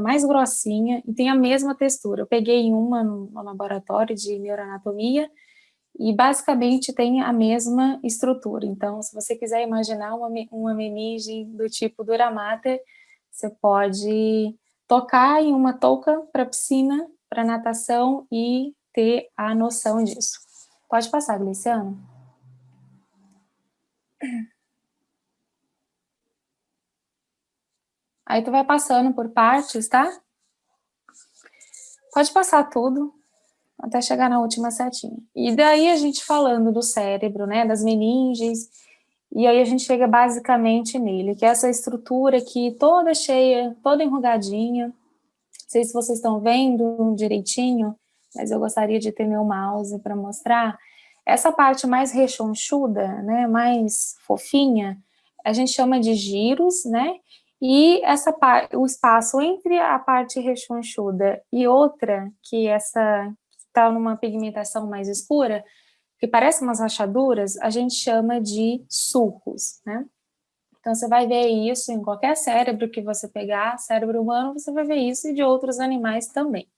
mais grossinha e tem a mesma textura. Eu peguei uma no laboratório de neuroanatomia e basicamente tem a mesma estrutura. Então, se você quiser imaginar uma meninge do tipo dura mater, você pode tocar em uma touca para piscina, para natação e ter a noção disso. Pode passar, Gliciano. Aí tu vai passando por partes, tá? Pode passar tudo, até chegar na última setinha. E daí a gente falando do cérebro, né, das meninges, e aí a gente chega basicamente nele, que é essa estrutura aqui toda cheia, toda enrugadinha. Não sei se vocês estão vendo direitinho, mas eu gostaria de ter meu mouse para mostrar. Essa parte mais rechonchuda, né, mais fofinha, a gente chama de giros, né? E o espaço entre a parte rechonchuda e outra, que está numa pigmentação mais escura, que parece umas rachaduras, a gente chama de sulcos, né? Então, você vai ver isso em qualquer cérebro que você pegar, cérebro humano, você vai ver isso e de outros animais também.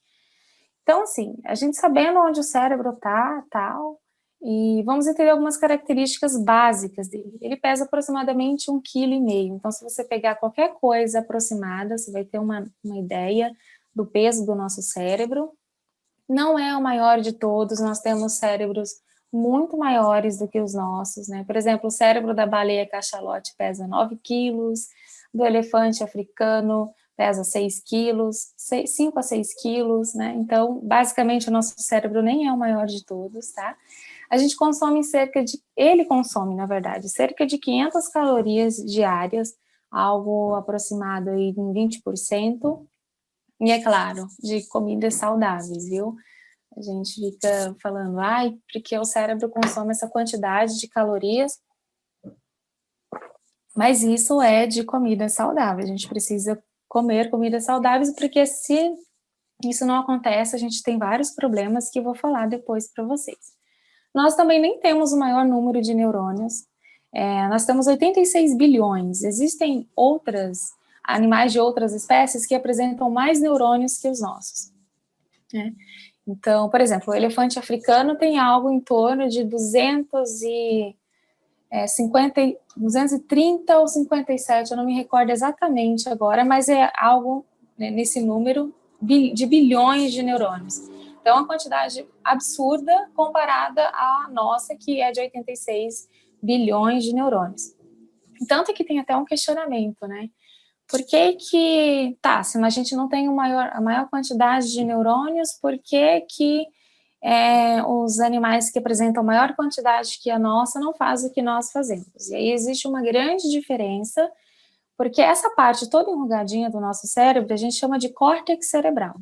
Então, assim, a gente sabendo onde o cérebro está, tal, e vamos entender algumas características básicas dele. Ele pesa aproximadamente 1,5 kg. Então, se você pegar qualquer coisa aproximada, você vai ter uma ideia do peso do nosso cérebro. Não é o maior de todos, nós temos cérebros muito maiores do que os nossos, né? Por exemplo, o cérebro da baleia cachalote pesa 9 quilos, do elefante africano pesa 6 quilos, 5 a 6 quilos, né? Então, basicamente, o nosso cérebro nem é o maior de todos, tá? A gente consome ele consome, na verdade, cerca de 500 calorias diárias, algo aproximado aí em 20%, e é claro, de comidas saudáveis, viu? A gente fica falando, porque o cérebro consome essa quantidade de calorias, mas isso é de comida saudável. A gente precisa comer comidas saudáveis, porque se isso não acontece, a gente tem vários problemas que eu vou falar depois para vocês. Nós também nem temos o maior número de neurônios. Nós temos 86 bilhões. Existem animais de outras espécies que apresentam mais neurônios que os nossos, né? Então, por exemplo, o elefante africano tem algo em torno de 230 ou 57, eu não me recordo exatamente agora, mas é algo, né, nesse número de bilhões de neurônios. Então, é uma quantidade absurda comparada à nossa, que é de 86 bilhões de neurônios. Tanto que tem até um questionamento, né? Por que se a gente não tem a maior quantidade de neurônios, por que os animais que apresentam maior quantidade que a nossa não fazem o que nós fazemos? E aí existe uma grande diferença, porque essa parte toda enrugadinha do nosso cérebro, a gente chama de córtex cerebral.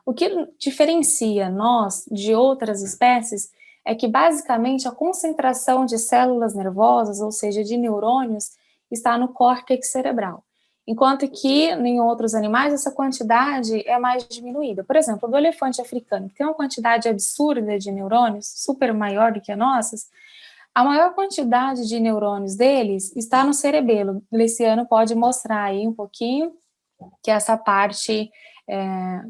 O que diferencia nós de outras espécies é que, basicamente, a concentração de células nervosas, ou seja, de neurônios, está no córtex cerebral. Enquanto que, em outros animais, essa quantidade é mais diminuída. Por exemplo, do elefante africano, que tem uma quantidade absurda de neurônios, super maior do que a nossas, a maior quantidade de neurônios deles está no cerebelo. O Gliciano pode mostrar aí um pouquinho, que é essa parte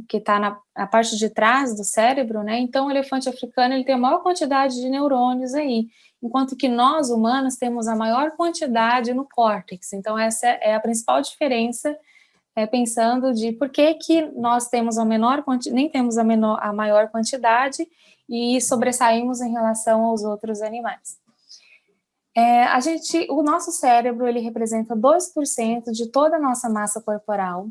que está na parte de trás do cérebro, né? Então, o elefante africano ele tem a maior quantidade de neurônios aí, enquanto que nós, humanos, temos a maior quantidade no córtex. Então, essa é a principal diferença, pensando de por que nós temos nem temos a maior quantidade e sobressaímos em relação aos outros animais. O nosso cérebro, ele representa 2% de toda a nossa massa corporal.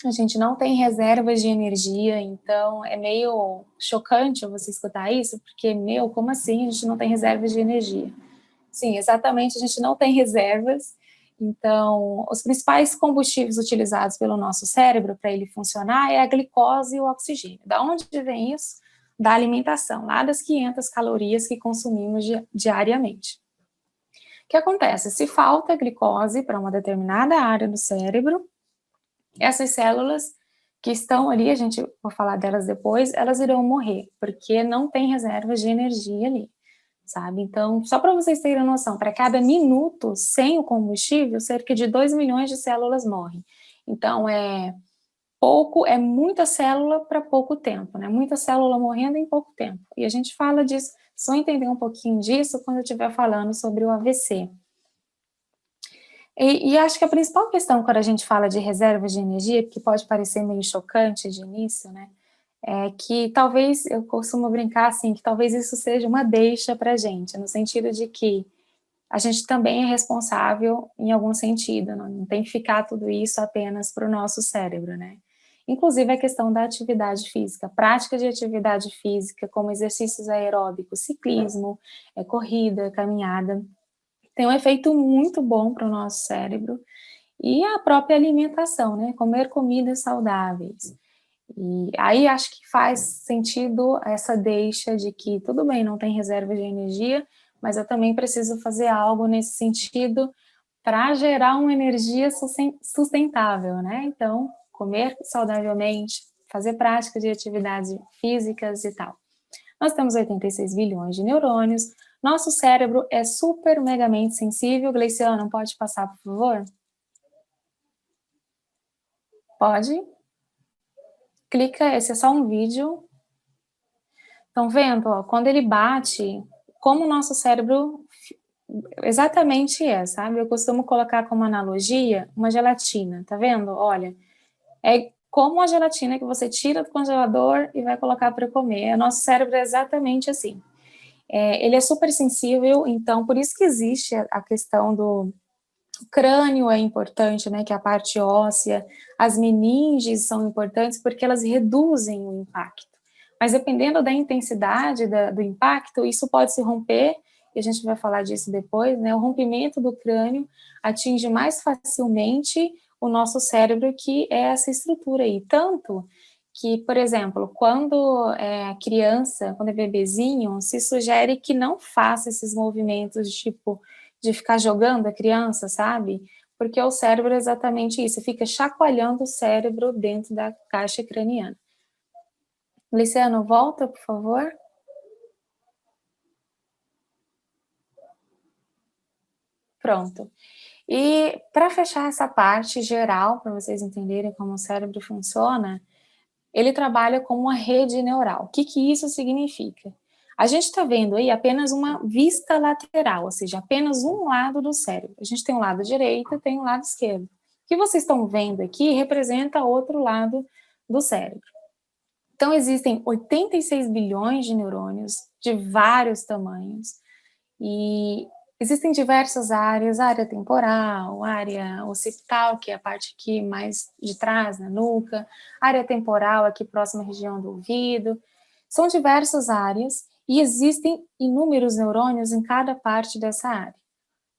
A gente não tem reservas de energia, então é meio chocante você escutar isso, porque, como assim a gente não tem reservas de energia? Sim, exatamente, a gente não tem reservas. Então, os principais combustíveis utilizados pelo nosso cérebro para ele funcionar é a glicose e o oxigênio. Da onde vem isso? Da alimentação, lá das 500 calorias que consumimos diariamente. O que acontece? Se falta glicose para uma determinada área do cérebro, essas células que estão ali, a gente vai falar delas depois, elas irão morrer, porque não tem reservas de energia ali, sabe? Então, só para vocês terem noção, para cada minuto sem o combustível, cerca de 2 milhões de células morrem. Então, pouco, é muita célula para pouco tempo, né? Muita célula morrendo em pouco tempo. E a gente fala disso, só entender um pouquinho disso quando eu estiver falando sobre o AVC. E acho que a principal questão quando a gente fala de reservas de energia, que pode parecer meio chocante de início, né? É que talvez, eu costumo brincar assim, que talvez isso seja uma deixa para a gente, no sentido de que a gente também é responsável em algum sentido, não tem que ficar tudo isso apenas para o nosso cérebro, né? Inclusive a questão da atividade física, prática de atividade física, como exercícios aeróbicos, ciclismo, corrida, caminhada, tem um efeito muito bom para o nosso cérebro, e a própria alimentação, né? Comer comidas saudáveis. E aí acho que faz sentido essa deixa de que tudo bem, não tem reserva de energia, mas eu também preciso fazer algo nesse sentido para gerar uma energia sustentável, né? Então, comer saudavelmente, fazer prática de atividades físicas e tal. Nós temos 86 bilhões de neurônios, nosso cérebro é super megamente sensível. Gleiciano, pode passar, por favor? Pode? Clica, esse é só um vídeo. Estão vendo? Ó, quando ele bate, como o nosso cérebro exatamente é, sabe? Eu costumo colocar como analogia uma gelatina, tá vendo? Olha, é como a gelatina que você tira do congelador e vai colocar para comer. O nosso cérebro é exatamente assim. Ele é super sensível, então por isso que existe a questão do crânio é importante, né? Que é a parte óssea, as meninges são importantes porque elas reduzem o impacto. Mas dependendo da intensidade do impacto, isso pode se romper, e a gente vai falar disso depois, né? O rompimento do crânio atinge mais facilmente o nosso cérebro, que é essa estrutura aí. Tanto que, por exemplo, quando é criança, quando é bebezinho, se sugere que não faça esses movimentos tipo de ficar jogando a criança, sabe? Porque o cérebro é exatamente isso, fica chacoalhando o cérebro dentro da caixa craniana. Luciano, volta, por favor. Pronto. E para fechar essa parte geral, para vocês entenderem como o cérebro funciona, ele trabalha como uma rede neural. O que isso significa? A gente está vendo aí apenas uma vista lateral, ou seja, apenas um lado do cérebro. A gente tem um lado direito e tem um lado esquerdo. O que vocês estão vendo aqui representa outro lado do cérebro. Então, existem 86 bilhões de neurônios de vários tamanhos, e existem diversas áreas, área temporal, área occipital, que é a parte aqui mais de trás, na nuca, área temporal aqui próxima à região do ouvido. São diversas áreas e existem inúmeros neurônios em cada parte dessa área.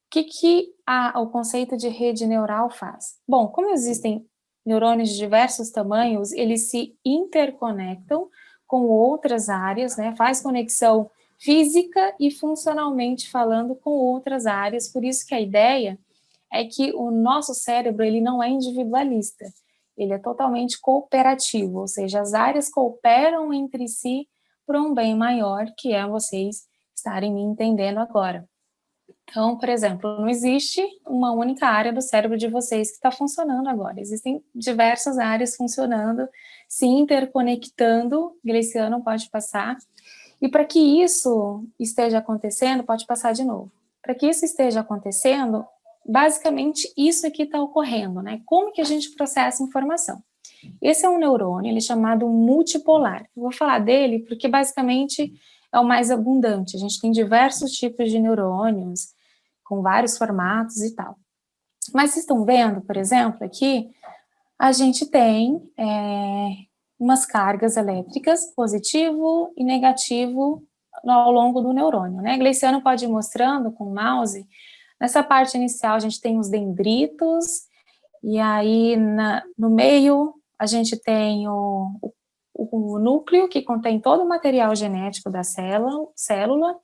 O que o conceito de rede neural faz? Bom, como existem neurônios de diversos tamanhos, eles se interconectam com outras áreas, né? Faz conexão física e funcionalmente falando com outras áreas, por isso que a ideia é que o nosso cérebro ele não é individualista, ele é totalmente cooperativo, ou seja, as áreas cooperam entre si para um bem maior, que é vocês estarem me entendendo agora. Então, por exemplo, não existe uma única área do cérebro de vocês que está funcionando agora. Existem diversas áreas funcionando, se interconectando. Gleiciano, pode passar. E para que isso esteja acontecendo, pode passar de novo. Para que isso esteja acontecendo, basicamente isso aqui está ocorrendo, né? Como que a gente processa informação? Esse é um neurônio, ele é chamado multipolar. Eu vou falar dele porque basicamente é o mais abundante. A gente tem diversos tipos de neurônios, com vários formatos e tal. Mas vocês estão vendo, por exemplo, aqui, a gente tem umas cargas elétricas, positivo e negativo, ao longo do neurônio, né? Gleiciano pode ir mostrando com o mouse. Nessa parte inicial, a gente tem os dendritos, e aí no meio a gente tem o núcleo, que contém todo o material genético da célula.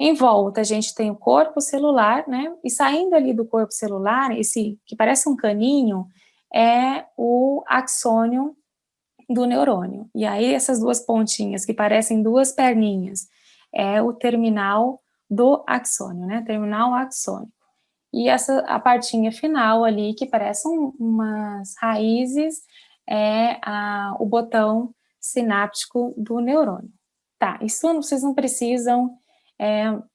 Em volta, a gente tem o corpo celular, né? E saindo ali do corpo celular, esse que parece um caninho, é o axônio do neurônio. E aí, essas duas pontinhas, que parecem duas perninhas, é o terminal do axônio, né? Terminal axônico. E a partinha final ali, que parecem umas raízes, é o botão sináptico do neurônio. Tá, isso vocês não precisam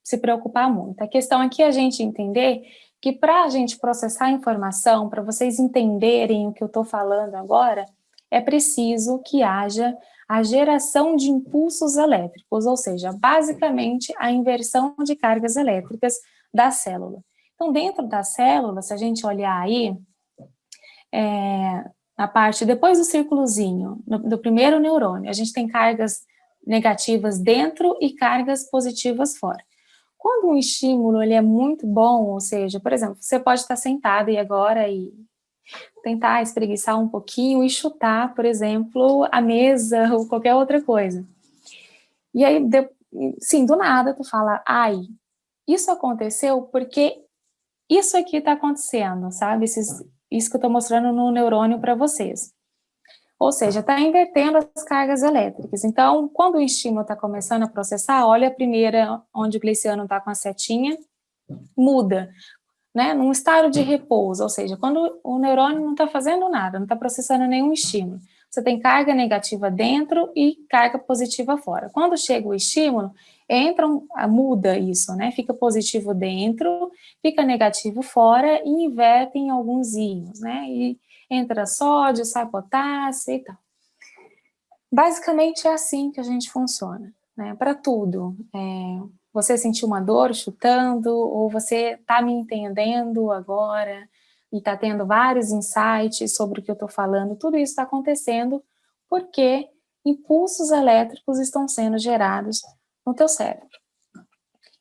se preocupar muito. A questão aqui é a gente entender que para a gente processar a informação, para vocês entenderem o que eu estou falando agora, é preciso que haja a geração de impulsos elétricos, ou seja, basicamente a inversão de cargas elétricas da célula. Então, dentro da célula, se a gente olhar aí, na parte depois do círculozinho, do primeiro neurônio, a gente tem cargas negativas dentro e cargas positivas fora. Quando um estímulo ele é muito bom, ou seja, por exemplo, você pode estar sentado e tentar espreguiçar um pouquinho e chutar, por exemplo, a mesa ou qualquer outra coisa. E aí, sim, do nada, tu fala, ai, isso aconteceu porque isso aqui está acontecendo, sabe? Isso que eu estou mostrando no neurônio para vocês. Ou seja, está invertendo as cargas elétricas. Então, quando o estímulo está começando a processar, olha a primeira, onde o glicano está com a setinha, muda, né? Num estado de repouso, ou seja, quando o neurônio não está fazendo nada, não está processando nenhum estímulo. Você tem carga negativa dentro e carga positiva fora. Quando chega o estímulo, muda isso, né? Fica positivo dentro, fica negativo fora e inverte em alguns íons, né? E entra sódio, sai potássio e tal. Basicamente é assim que a gente funciona, né? Para tudo. Você sentiu uma dor chutando, ou você está me entendendo agora e está tendo vários insights sobre o que eu estou falando, tudo isso está acontecendo porque impulsos elétricos estão sendo gerados no teu cérebro.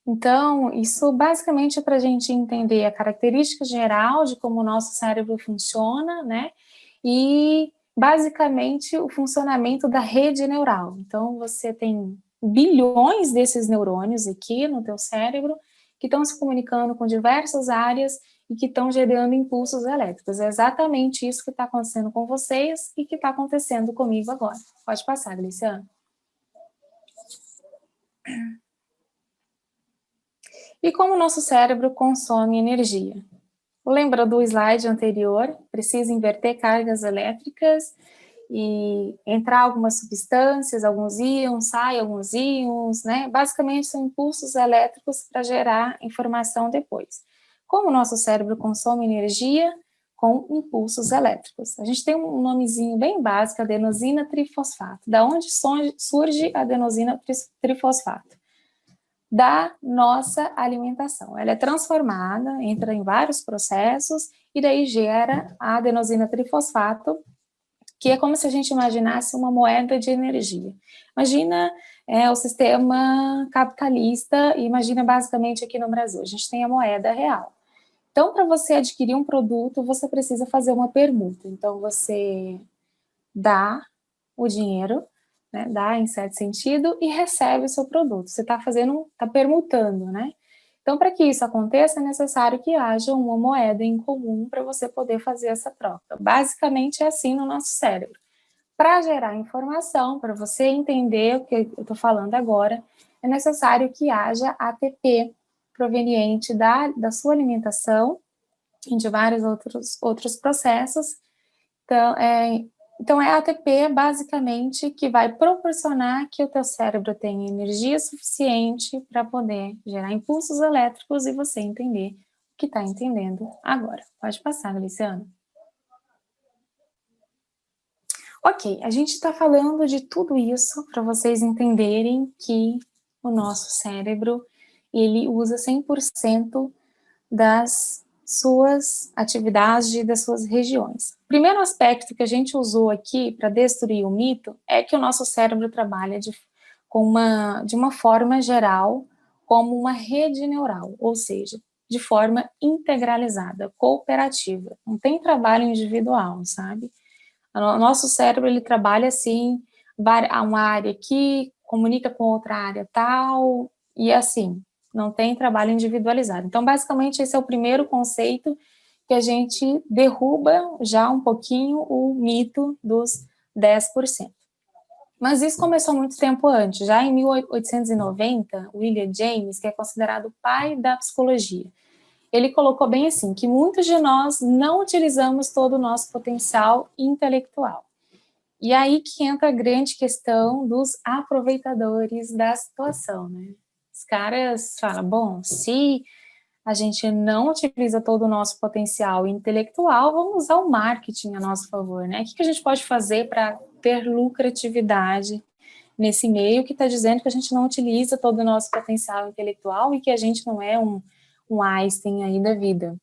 Então, isso basicamente é para a gente entender a característica geral de como o nosso cérebro funciona, né? E basicamente o funcionamento da rede neural. Então, você tem bilhões desses neurônios aqui no teu cérebro que estão se comunicando com diversas áreas e que estão gerando impulsos elétricos. É exatamente isso que está acontecendo com vocês e que está acontecendo comigo agora. Pode passar, Gliciana. E como o nosso cérebro consome energia? Lembra do slide anterior? Precisa inverter cargas elétricas e entrar algumas substâncias, alguns íons, sai alguns íons, né? Basicamente são impulsos elétricos para gerar informação depois. Como o nosso cérebro consome energia com impulsos elétricos? A gente tem um nomezinho bem básico, adenosina trifosfato. Da onde surge a adenosina trifosfato? Da nossa alimentação. Ela é transformada, entra em vários processos e daí gera a adenosina trifosfato, que é como se a gente imaginasse uma moeda de energia. Imagina o sistema capitalista e imagina basicamente aqui no Brasil, a gente tem a moeda real. Então, para você adquirir um produto, você precisa fazer uma permuta. Então, você dá o dinheiro, né, dá em certo sentido, e recebe o seu produto. Você está permutando, né? Então, para que isso aconteça, é necessário que haja uma moeda em comum para você poder fazer essa troca. Basicamente é assim no nosso cérebro. Para gerar informação, para você entender o que eu estou falando agora, é necessário que haja ATP proveniente da sua alimentação e de vários outros processos. Então, é a ATP, basicamente, que vai proporcionar que o teu cérebro tenha energia suficiente para poder gerar impulsos elétricos e você entender o que está entendendo agora. Pode passar, Luciano. Ok, a gente está falando de tudo isso para vocês entenderem que o nosso cérebro, ele usa 100% das suas atividades e das suas regiões. O primeiro aspecto que a gente usou aqui para destruir o mito é que o nosso cérebro trabalha de uma forma geral como uma rede neural, ou seja, de forma integralizada, cooperativa. Não tem trabalho individual, sabe? O nosso cérebro, ele trabalha assim, uma área aqui comunica com outra área tal, e assim, não tem trabalho individualizado. Então, basicamente, esse é o primeiro conceito que a gente derruba já um pouquinho o mito dos 10%. Mas isso começou muito tempo antes. Já em 1890, William James, que é considerado o pai da psicologia, ele colocou bem assim, que muitos de nós não utilizamos todo o nosso potencial intelectual. E aí que entra a grande questão dos aproveitadores da situação, né? Os caras falam, bom, se a gente não utiliza todo o nosso potencial intelectual, vamos usar o marketing a nosso favor, né? O que a gente pode fazer para ter lucratividade nesse meio que está dizendo que a gente não utiliza todo o nosso potencial intelectual e que a gente não é um Einstein aí da vida.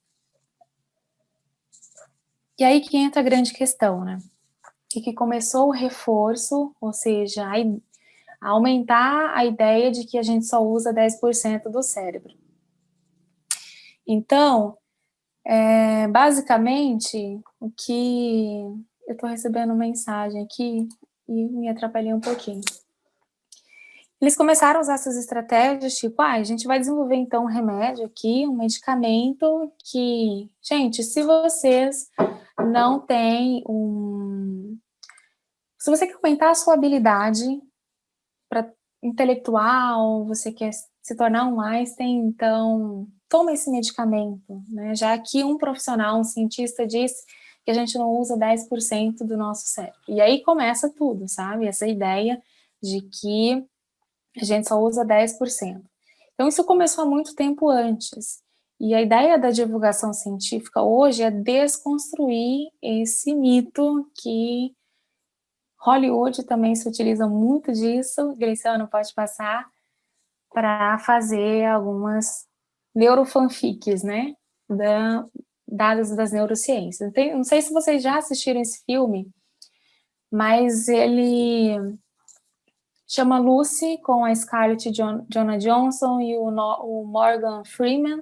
E aí que entra a grande questão, né? E que começou o reforço, ou seja, a aumentar a ideia de que a gente só usa 10% do cérebro. Então, basicamente, o que eu estou recebendo mensagem aqui e me atrapalhei um pouquinho. Eles começaram a usar essas estratégias, tipo, a gente vai desenvolver então um remédio aqui, um medicamento que, gente, se vocês não têm se você quer aumentar a sua habilidade intelectual, você quer se tornar um Einstein, então toma esse medicamento, né? Já que um profissional, um cientista disse que a gente não usa 10% do nosso cérebro. E aí começa tudo, sabe? Essa ideia de que a gente só usa 10%. Então isso começou há muito tempo antes. E a ideia da divulgação científica hoje é desconstruir esse mito que Hollywood também se utiliza muito disso. Graciano, pode passar, para fazer algumas neurofanfics, né? Dados das neurociências. Não sei se vocês já assistiram esse filme, mas ele chama Lucy, com a Scarlett Johansson e o Morgan Freeman.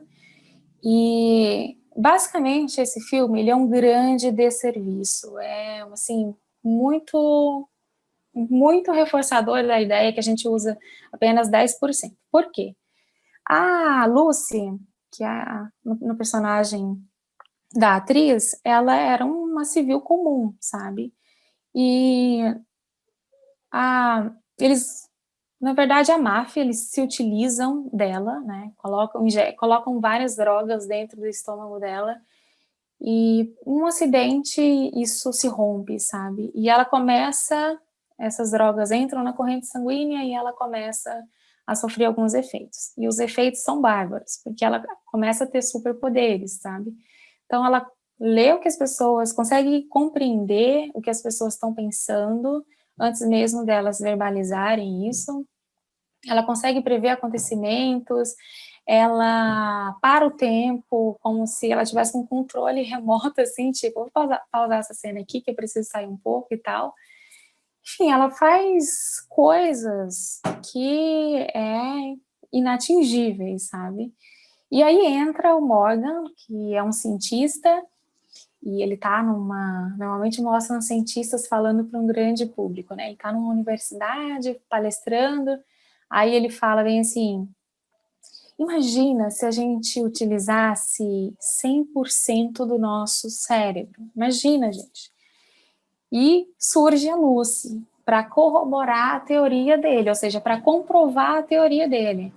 E basicamente esse filme ele é um grande desserviço. É assim muito reforçador da ideia que a gente usa apenas 10%. Por quê? A Lucy, que é no personagem da atriz, ela era uma civil comum, sabe? E eles, na verdade, a máfia, eles se utilizam dela, né? Colocam várias drogas dentro do estômago dela e um acidente, isso se rompe, sabe? E ela começa, essas drogas entram na corrente sanguínea e ela começa a sofrer alguns efeitos. E os efeitos são bárbaros, porque ela começa a ter superpoderes, sabe? Então ela lê o que as pessoas, consegue compreender o que as pessoas estão pensando antes mesmo delas verbalizarem isso. Ela consegue prever acontecimentos, ela para o tempo, como se ela tivesse um controle remoto, assim, tipo, vou pausar essa cena aqui, que eu preciso sair um pouco e tal. Enfim, ela faz coisas que é inatingíveis, sabe? E aí entra o Morgan, que é um cientista, e ele tá normalmente mostram cientistas falando para um grande público, né? Ele tá numa universidade, palestrando, aí ele fala bem assim, imagina se a gente utilizasse 100% do nosso cérebro. Imagina, gente. E surge a Lucy para corroborar a teoria dele, ou seja, para comprovar a teoria dele.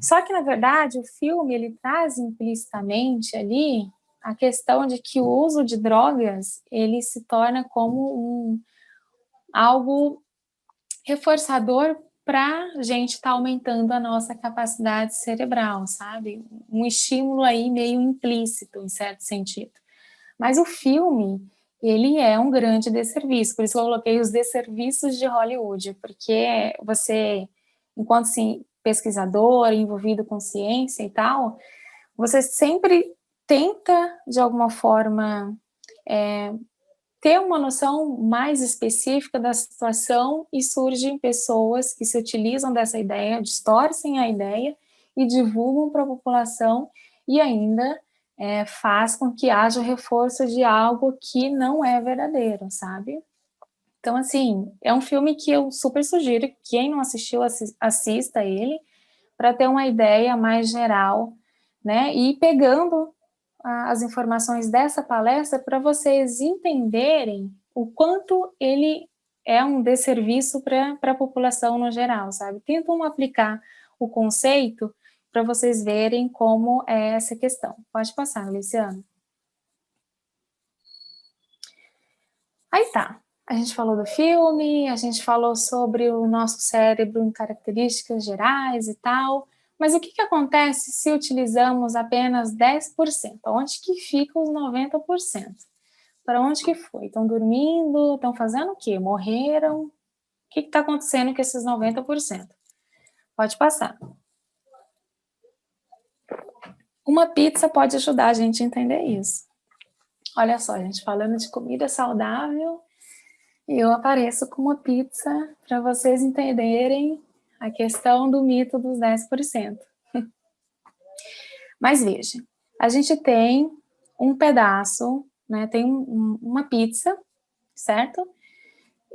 Só que, na verdade, o filme ele traz implicitamente ali a questão de que o uso de drogas ele se torna como algo reforçador para a gente estar aumentando a nossa capacidade cerebral, sabe? Um estímulo aí meio implícito, em certo sentido. Mas o filme, ele é um grande desserviço, por isso eu coloquei os desserviços de Hollywood, porque você, enquanto assim, pesquisador, envolvido com ciência e tal, você sempre tenta, de alguma forma, ter uma noção mais específica da situação e surgem pessoas que se utilizam dessa ideia, distorcem a ideia e divulgam para a população e ainda faz com que haja o reforço de algo que não é verdadeiro, sabe? Então, assim, é um filme que eu super sugiro que quem não assistiu, assista ele, para ter uma ideia mais geral, né? E pegando as informações dessa palestra para vocês entenderem o quanto ele é um desserviço para a população no geral, sabe? Tentam aplicar o conceito para vocês verem como é essa questão. Pode passar, Luciano. Aí tá. A gente falou do filme, a gente falou sobre o nosso cérebro em características gerais e tal, mas o que acontece se utilizamos apenas 10%? Onde que ficam os 90%? Para onde que foi? Estão dormindo? Estão fazendo o quê? Morreram? O que está acontecendo com esses 90%? Pode passar. Uma pizza pode ajudar a gente a entender isso. Olha só, gente, falando de comida saudável, e eu apareço com uma pizza para vocês entenderem a questão do mito dos 10%. Mas veja, a gente tem um pedaço, né, tem uma pizza, certo?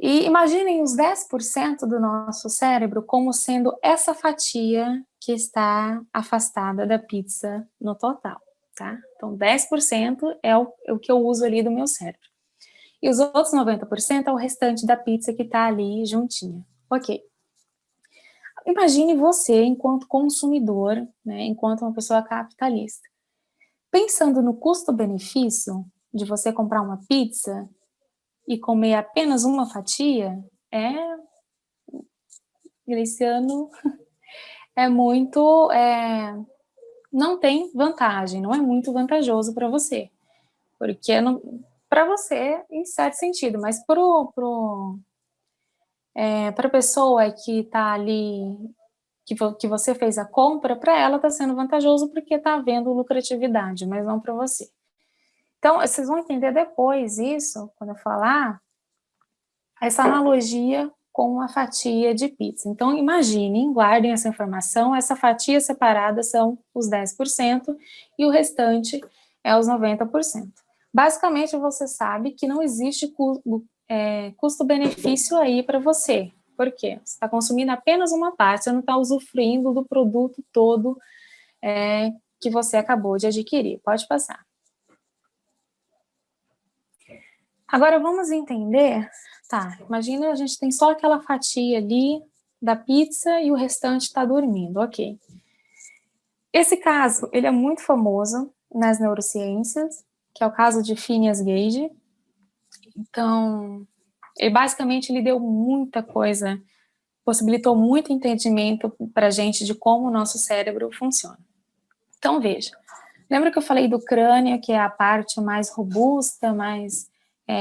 E imaginem os 10% do nosso cérebro como sendo essa fatia que está afastada da pizza no total, tá? Então, 10% é o que eu uso ali do meu cérebro. E os outros 90% é o restante da pizza que está ali juntinha. Ok. Imagine você, enquanto consumidor, né, enquanto uma pessoa capitalista, pensando no custo-benefício de você comprar uma pizza e comer apenas uma fatia, Greciano, não tem vantagem, não é muito vantajoso para você, porque para você, em certo sentido, mas para a pessoa que está ali, que você fez a compra, para ela está sendo vantajoso porque está havendo lucratividade, mas não para você. Então, vocês vão entender depois isso, quando eu falar, essa analogia com a fatia de pizza. Então, imaginem, guardem essa informação, essa fatia separada são os 10% e o restante é os 90%. Basicamente, você sabe que não existe custo-benefício aí para você. Por quê? Você está consumindo apenas uma parte, você não está usufruindo do produto todo que você acabou de adquirir. Pode passar. Agora, vamos entender, tá, imagina a gente tem só aquela fatia ali da pizza e o restante está dormindo, ok. Esse caso, ele é muito famoso nas neurociências, que é o caso de Phineas Gage. Então, ele deu muita coisa, possibilitou muito entendimento para a gente de como o nosso cérebro funciona. Então, veja, lembra que eu falei do crânio, que é a parte mais robusta, mais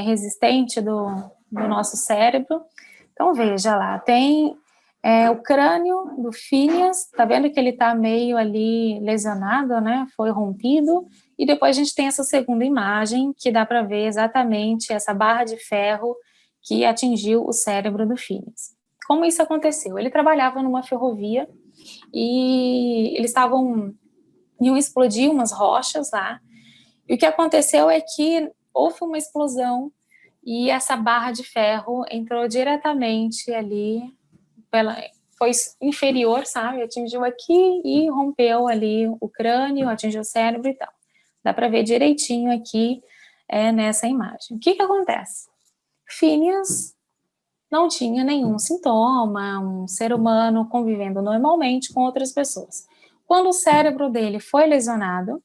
resistente do nosso cérebro? Então, veja lá, tem o crânio do Phineas, tá vendo que ele tá meio ali lesionado, né? Foi rompido, e depois a gente tem essa segunda imagem, que dá para ver exatamente essa barra de ferro que atingiu o cérebro do Phineas. Como isso aconteceu? Ele trabalhava numa ferrovia e eles iam explodir umas rochas lá, e o que aconteceu é que houve uma explosão e essa barra de ferro entrou diretamente ali, foi inferior, sabe? Atingiu aqui e rompeu ali o crânio, atingiu o cérebro e tal. Dá para ver direitinho aqui nessa imagem. O que acontece? Phineas não tinha nenhum sintoma, um ser humano convivendo normalmente com outras pessoas. Quando o cérebro dele foi lesionado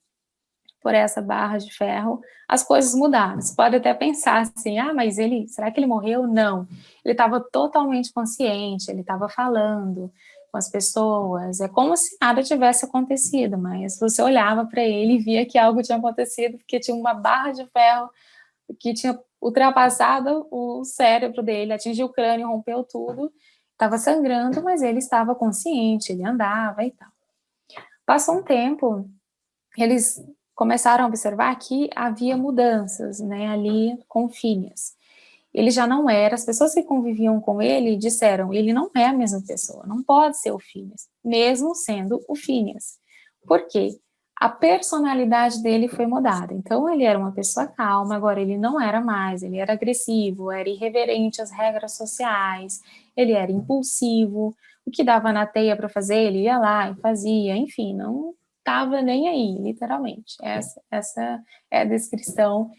por essa barra de ferro, as coisas mudaram. Você pode até pensar assim, mas será que ele morreu? Não. Ele estava totalmente consciente, ele estava falando com as pessoas, é como se nada tivesse acontecido, mas você olhava para ele e via que algo tinha acontecido, porque tinha uma barra de ferro que tinha ultrapassado o cérebro dele, atingiu o crânio, rompeu tudo, estava sangrando, mas ele estava consciente, ele andava e tal. Passou um tempo, eles começaram a observar que havia mudanças, né, ali com Phineas. Ele já não era, as pessoas que conviviam com ele disseram, ele não é a mesma pessoa, não pode ser o Phineas, mesmo sendo o Phineas. Por quê? A personalidade dele foi mudada. Então, ele era uma pessoa calma, agora ele não era mais, ele era agressivo, era irreverente às regras sociais, ele era impulsivo, o que dava na teia para fazer, ele ia lá e fazia, enfim, não estava nem aí, literalmente. Essa é a descrição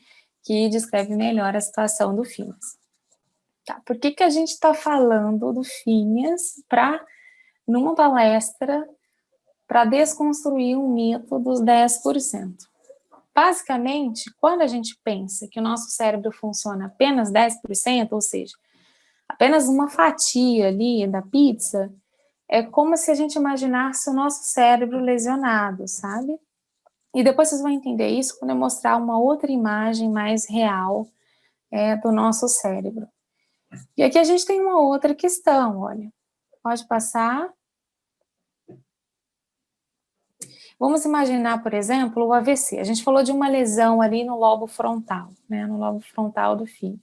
que descreve melhor a situação do Phineas. Tá, por que a gente está falando do Phineas numa palestra para desconstruir um mito dos 10%? basicamente, quando a gente pensa que o nosso cérebro funciona apenas 10%, ou seja, apenas uma fatia ali da pizza, é como se a gente imaginasse o nosso cérebro lesionado, sabe? E depois vocês vão entender isso quando eu mostrar uma outra imagem mais real do nosso cérebro. E aqui a gente tem uma outra questão, olha. Pode passar. Vamos imaginar, por exemplo, o AVC. A gente falou de uma lesão ali no lobo frontal, né? No lobo frontal do fígado.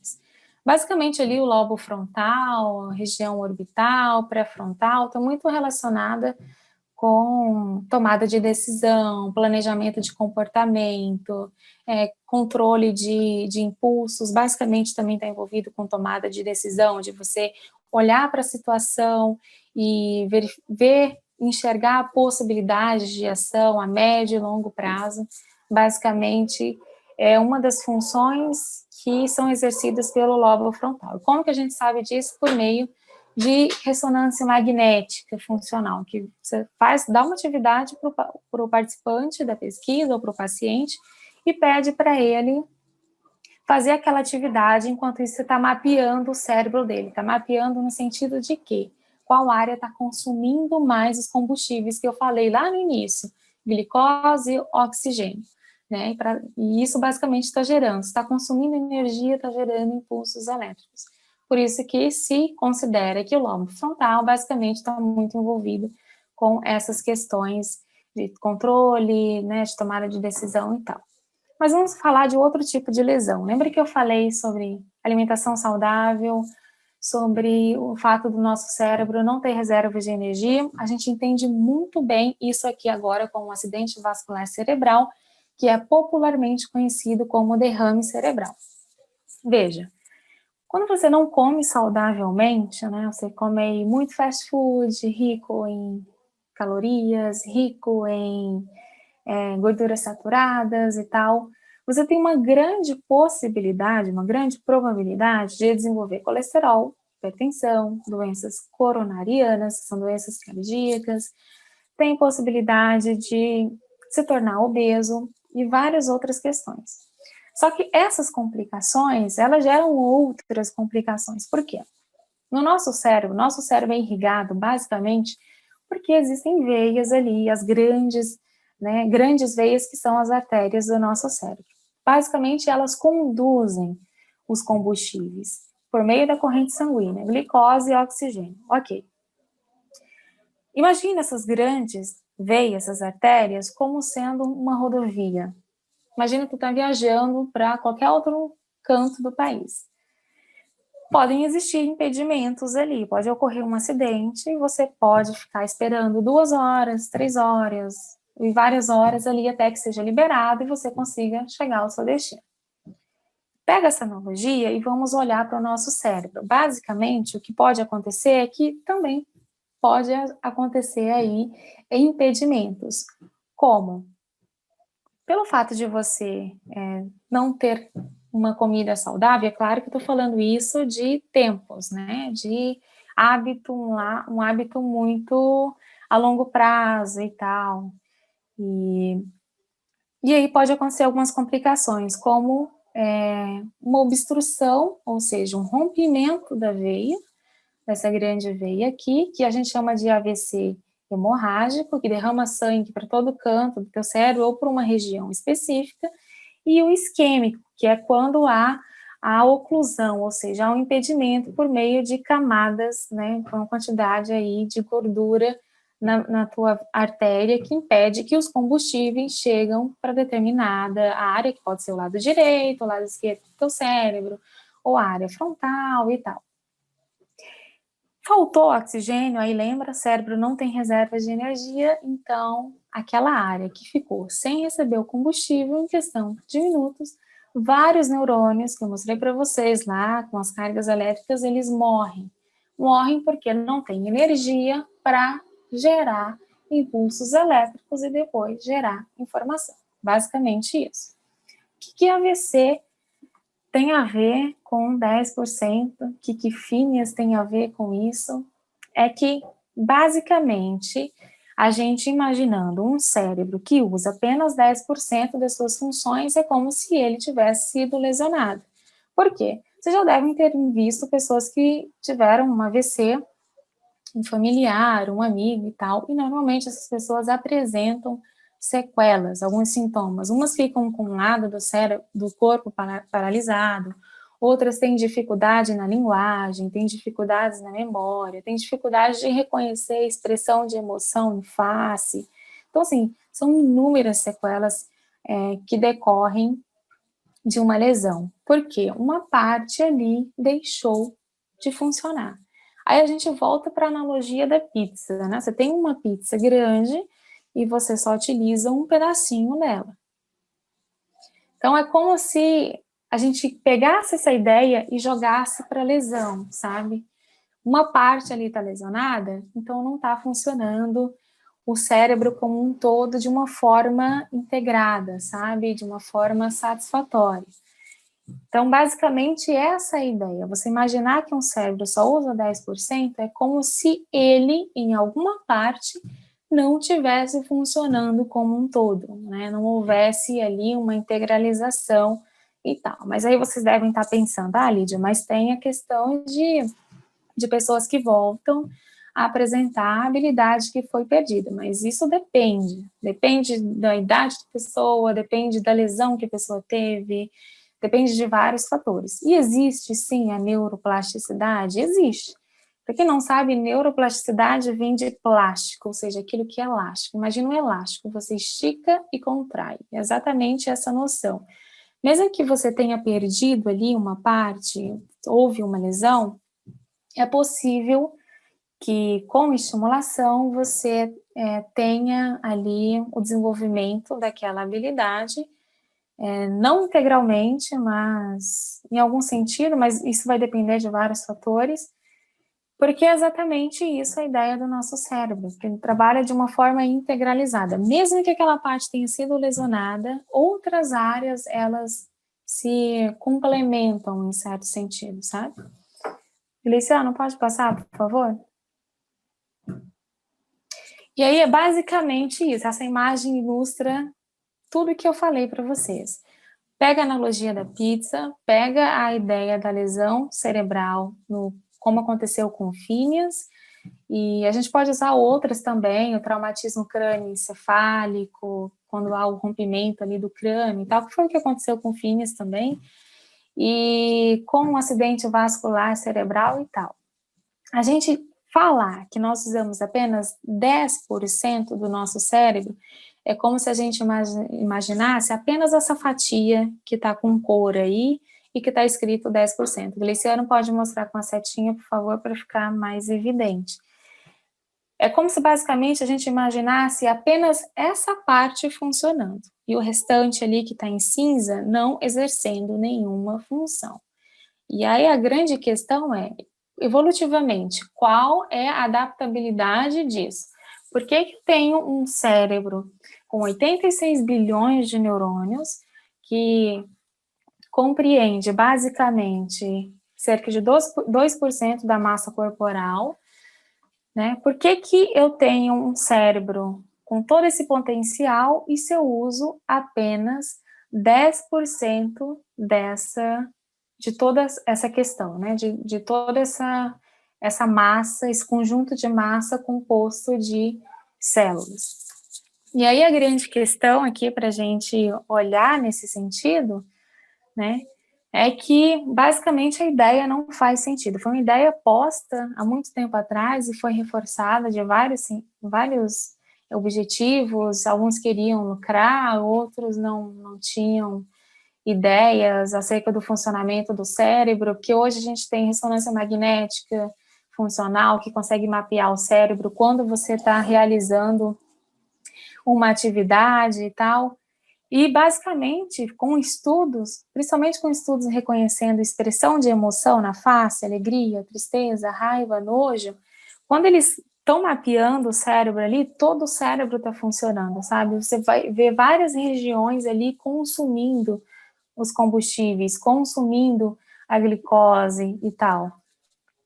Basicamente ali o lobo frontal, a região orbital, pré-frontal, está muito relacionada com tomada de decisão, planejamento de comportamento, controle de impulsos, basicamente também está envolvido com tomada de decisão, de você olhar para a situação e ver, enxergar possibilidades de ação a médio e longo prazo. Basicamente, é uma das funções que são exercidas pelo lobo frontal. Como que a gente sabe disso? Por meio de ressonância magnética funcional, que você dá uma atividade para o participante da pesquisa ou para o paciente e pede para ele fazer aquela atividade, enquanto isso você está mapeando o cérebro dele. Está mapeando no sentido de quê? Qual área está consumindo mais os combustíveis que eu falei lá no início, glicose e oxigênio. Né? E isso basicamente está gerando, está consumindo energia, está gerando impulsos elétricos. Por isso que se considera que o lobo frontal basicamente está muito envolvido com essas questões de controle, né, de tomada de decisão e tal. Mas vamos falar de outro tipo de lesão. Lembra que eu falei sobre alimentação saudável, sobre o fato do nosso cérebro não ter reservas de energia? A gente entende muito bem isso aqui agora com um acidente vascular cerebral, que é popularmente conhecido como derrame cerebral. Veja, quando você não come saudavelmente, né, você come muito fast food, rico em calorias, rico em gorduras saturadas e tal, você tem uma grande possibilidade, uma grande probabilidade de desenvolver colesterol, hipertensão, doenças coronarianas, que são doenças cardíacas, tem possibilidade de se tornar obeso e várias outras questões. Só que essas complicações, elas geram outras complicações. Por quê? No nosso cérebro é irrigado basicamente porque existem veias ali, as grandes veias que são as artérias do nosso cérebro. Basicamente, elas conduzem os combustíveis por meio da corrente sanguínea, glicose e oxigênio. Ok. Imagina essas grandes veias, essas artérias, como sendo uma rodovia. Imagina que tu está viajando para qualquer outro canto do país. Podem existir impedimentos ali, pode ocorrer um acidente e você pode ficar esperando 2 horas, 3 horas e várias horas ali até que seja liberado e você consiga chegar ao seu destino. Pega essa analogia e vamos olhar para o nosso cérebro. Basicamente, o que pode acontecer é que também pode acontecer aí impedimentos. Como? Pelo fato de você não ter uma comida saudável, é claro que eu estou falando isso de tempos, né? De hábito, um hábito muito a longo prazo e tal. E aí pode acontecer algumas complicações, como uma obstrução, ou seja, um rompimento da veia, dessa grande veia aqui, que a gente chama de AVC hemorrágico, que derrama sangue para todo canto do teu cérebro ou para uma região específica, e o isquêmico, que é quando há a oclusão, ou seja, há um impedimento por meio de camadas, né, com uma quantidade aí de gordura na tua artéria que impede que os combustíveis chegam para determinada área, que pode ser o lado direito, o lado esquerdo do teu cérebro, ou a área frontal e tal. Faltou oxigênio, aí lembra, cérebro não tem reservas de energia, então aquela área que ficou sem receber o combustível, em questão de minutos, vários neurônios que eu mostrei para vocês lá, com as cargas elétricas, eles morrem. Morrem porque não tem energia para gerar impulsos elétricos e depois gerar informação. Basicamente isso. O que AVC tem a ver com 10%, que FINEAS tem a ver com isso? É que, basicamente, a gente imaginando um cérebro que usa apenas 10% das suas funções, é como se ele tivesse sido lesionado. Por quê? Vocês já devem ter visto pessoas que tiveram um AVC, um familiar, um amigo e tal, e normalmente essas pessoas apresentam sequelas, alguns sintomas. Umas ficam com um lado do cérebro, do corpo paralisado, outras têm dificuldade na linguagem, têm dificuldades na memória, têm dificuldade de reconhecer a expressão de emoção em face. Então, assim, são inúmeras sequelas que decorrem de uma lesão, porque uma parte ali deixou de funcionar. Aí a gente volta para a analogia da pizza, né? Você tem uma pizza grande e você só utiliza um pedacinho dela. Então é como se a gente pegasse essa ideia e jogasse para a lesão, sabe? Uma parte ali está lesionada, então não está funcionando o cérebro como um todo de uma forma integrada, sabe? De uma forma satisfatória. Então, basicamente, essa é a ideia. Você imaginar que um cérebro só usa 10% é como se ele, em alguma parte, não tivesse funcionando como um todo, né? Não houvesse ali uma integralização e tal. Mas aí vocês devem estar pensando, Lídia, mas tem a questão de pessoas que voltam a apresentar a habilidade que foi perdida, mas isso depende da idade da pessoa, depende da lesão que a pessoa teve, depende de vários fatores. E existe, sim, a neuroplasticidade? Existe. Para quem não sabe, neuroplasticidade vem de plástico, ou seja, aquilo que é elástico. Imagina um elástico, você estica e contrai. É exatamente essa noção. Mesmo que você tenha perdido ali uma parte, houve uma lesão, é possível que com estimulação você tenha ali o desenvolvimento daquela habilidade, não integralmente, mas em algum sentido, mas isso vai depender de vários fatores, porque é exatamente isso a ideia do nosso cérebro, que ele trabalha de uma forma integralizada. Mesmo que aquela parte tenha sido lesionada, outras áreas, elas se complementam em certo sentido, sabe? Feliciano, pode passar, por favor? E aí é basicamente isso, essa imagem ilustra tudo que eu falei para vocês. Pega a analogia da pizza, pega a ideia da lesão cerebral, como aconteceu com o Phineas, e a gente pode usar outras também, o traumatismo crânioencefálico, quando há o rompimento ali do crânio e tal, que foi o que aconteceu com o Phineas também, e com um acidente vascular cerebral e tal. A gente falar que nós usamos apenas 10% do nosso cérebro é como se a gente imaginasse apenas essa fatia que está com cor aí e que está escrito 10%. Feliciano pode mostrar com a setinha, por favor, para ficar mais evidente. É como se basicamente a gente imaginasse apenas essa parte funcionando e o restante ali que está em cinza não exercendo nenhuma função. E aí a grande questão é, evolutivamente, qual é a adaptabilidade disso? Por que eu tenho um cérebro com 86 bilhões de neurônios que compreende basicamente cerca de 2% da massa corporal, né? Por que eu tenho um cérebro com todo esse potencial e se eu uso apenas 10% de toda essa questão, né? De toda essa massa, esse conjunto de massa composto de células. E aí a grande questão aqui para a gente olhar nesse sentido, né? É que, basicamente, a ideia não faz sentido. Foi uma ideia posta há muito tempo atrás e foi reforçada de vários objetivos. Alguns queriam lucrar, outros não tinham ideias acerca do funcionamento do cérebro, porque hoje a gente tem ressonância magnética funcional que consegue mapear o cérebro quando você está realizando uma atividade e tal. E, basicamente, com estudos, principalmente com estudos reconhecendo expressão de emoção na face, alegria, tristeza, raiva, nojo, quando eles estão mapeando o cérebro ali, todo o cérebro está funcionando, sabe? Você vai ver várias regiões ali consumindo os combustíveis, consumindo a glicose e tal.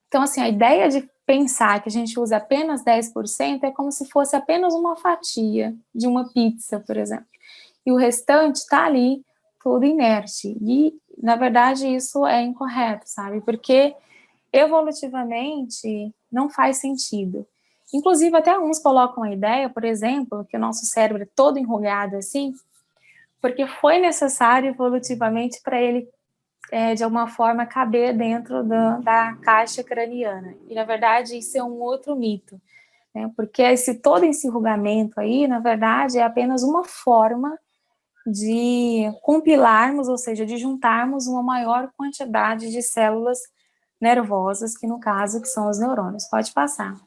Então, assim, a ideia de pensar que a gente usa apenas 10%, é como se fosse apenas uma fatia de uma pizza, por exemplo. E o restante está ali, tudo inerte. E, na verdade, isso é incorreto, sabe? Porque evolutivamente não faz sentido. Inclusive, até alguns colocam a ideia, por exemplo, que o nosso cérebro é todo enrugado assim, porque foi necessário evolutivamente para ele, de alguma forma, caber dentro da caixa craniana. E, na verdade, isso é um outro mito, né? Porque todo esse enrugamento aí, na verdade, é apenas uma forma de compilarmos, ou seja, de juntarmos uma maior quantidade de células nervosas, que no caso que são os neurônios. Pode passar.